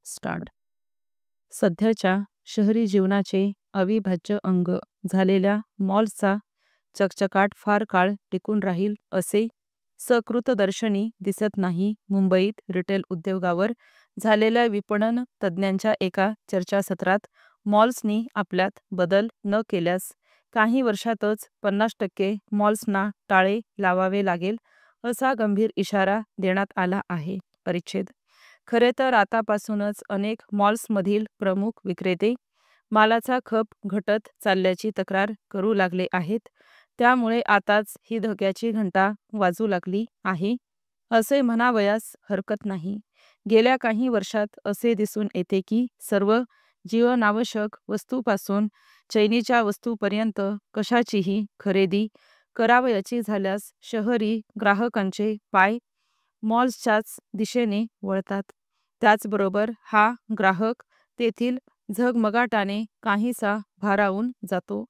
Start. सध्याच्या शहरी जीवनाचे अविभाज्य अंग झालेल्या मॉल्सचा चकचकाट फार काळ टिकून राहील असे सकृतदर्शनी दिसत नाही. मुंबईत रिटेल उद्योगावर झालेल्या विपणन तज्ज्ञांच्या एका चर्चासत्रात मॉल्सनी आपल्यात बदल न केल्यास काही वर्षातच 50% मॉल्सना टाळे लावावे लागेल असा गंभीर इशारा देण्यात आला आहे. परिच्छेद. खरे तर आतापासूनच अनेक मॉल्समधील प्रमुख विक्रेते मालाचा खप घटत चालल्याची तक्रार करू लागले आहेत. त्यामुळे आताच ही धोक्याची घंटा वाजू लागली आहे असे म्हणावयास हरकत नाही. गेल्या काही वर्षात असे दिसून येते की सर्व जीवनावश्यक वस्तूपासून चैनीच्या वस्तूपर्यंत कशाचीही खरेदी करावयाची झाल्यास शहरी ग्राहकांचे पाय मॉल्सच्याच दिशेने वळतात. त्याचबरोबर हा ग्राहक तेथील झगमगाटाने काहीसा भारावून जातो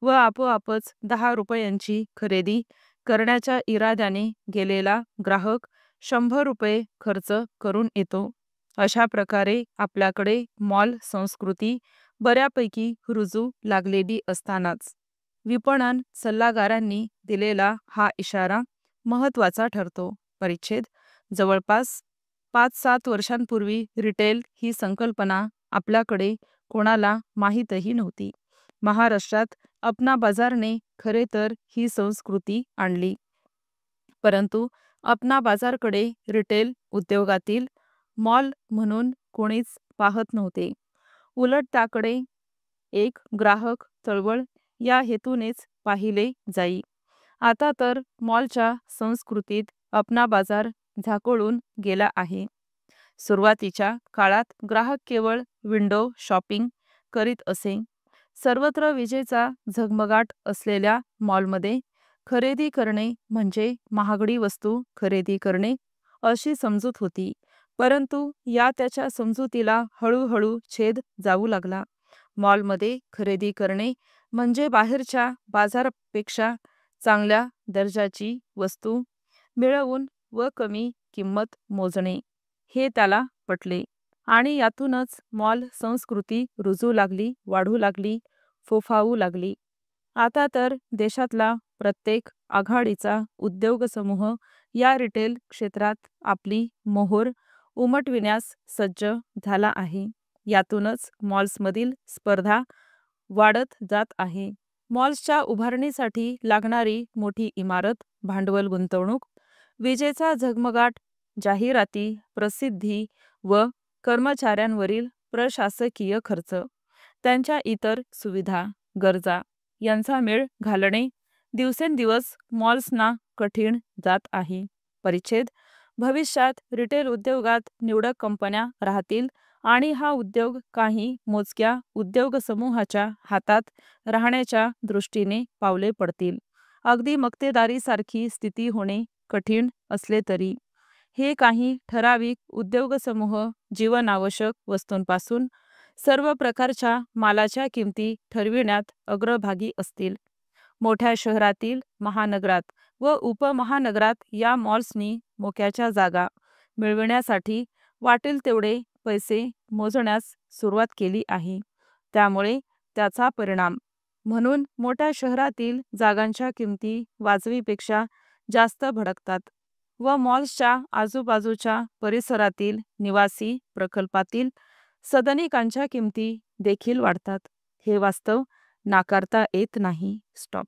व आपोआपच 10 रुपयांची खरेदी करण्याच्या इराद्याने गेलेला ग्राहक 100 रुपये खर्च करून येतो. अशा प्रकारे आपल्याकडे मॉल संस्कृती बऱ्यापैकी रुजू लागलेली असतानाच विपणन सल्लागारांनी दिलेला हा इशारा महत्त्वाचा ठरतो. परिच्छेद. जवळपास 5-7 वर्षांपूर्वी रिटेल ही संकल्पना आपल्याकडे कोणाला माहीतही नव्हती. महाराष्ट्रात अपना बाजारने खरे तर ही संस्कृती आणली. परंतु अपना बाजारकडे रिटेल उद्योगातील मॉल म्हणून कोणीच पाहत नव्हते. उलट त्याकडे एक ग्राहक चळवळ या हेतूनेच पाहिले जाई. आता तर मॉलच्या संस्कृतीत अपना बाजार झाकोळून गेला आहे. सुरुवातीच्या काळात ग्राहक केवळ विंडो शॉपिंग करीत असे. सर्वत्र विजेचा झगमगाट असलेल्या मॉलमध्ये खरेदी करणे म्हणजे महागडी वस्तू खरेदी करणे अशी समजूत होती. परंतु या त्याच्या समजुतीला हळूहळू छेद जाऊ लागला. मॉलमध्ये खरेदी करणे म्हणजे बाहेरच्या बाजारापेक्षा चांगल्या दर्जाची वस्तू मिळवून व कमी किंमत मोजणे हे त्याला पटले आणि यातूनच मॉल संस्कृती रुजू लागली, वाढू लागली, फोफावू लागली. आता तर देशातला प्रत्येक आघाडीचा उद्योगसमूह या रिटेल क्षेत्रात आपली मोहोर उमटविण्यास सज्ज झाला आहे. यातूनच मॉल्समधील स्पर्धा वाढत जात आहे. मॉल्सच्या उभारणीसाठी लागणारी मोठी इमारत, भांडवल, गुंतवणूक, विजेचा झगमगाट, जाहिराती, प्रसिद्धी व कर्मचाऱ्यांवरील प्रशासकीय खर्च, त्यांच्या इतर सुविधा, गरजा यांचा मेळ घालणे दिवसेंदिवस मॉल्सना कठीण जात आहे. परिच्छेद. भविष्यात रिटेल उद्योगात निवडक कंपन्या राहतील आणि हा उद्योग काही मोजक्या उद्योगसमूहाच्या हातात राहण्याच्या दृष्टीने पावले पडतील. अगदी मक्तेदारीसारखी स्थिती होणे कठीण असले तरी हे काही ठराविक उद्योगसमूह जीवनावश्यक वस्तूंपासून सर्व प्रकारच्या मालाच्या किमती ठरविण्यात अग्रभागी असतील. मोठ्या शहरातील महानगरात व उपमहानगरात या मॉल्सनी मोक्याच्या जागा मिळविण्यासाठी वाटेल तेवढे पैसे मोजण्यास सुरुवात केली आहे. त्यामुळे त्याचा परिणाम म्हणून मोठ्या शहरातील जागांच्या किमती वाजवीपेक्षा जास्त भडकतात व मॉल्सच्या आजूबाजूच्या परिसरातील निवासी प्रकल्पातील सदनिकांच्या किमती देखील वाढतात. हे वास्तव नाकारता येत नाही. स्टॉप.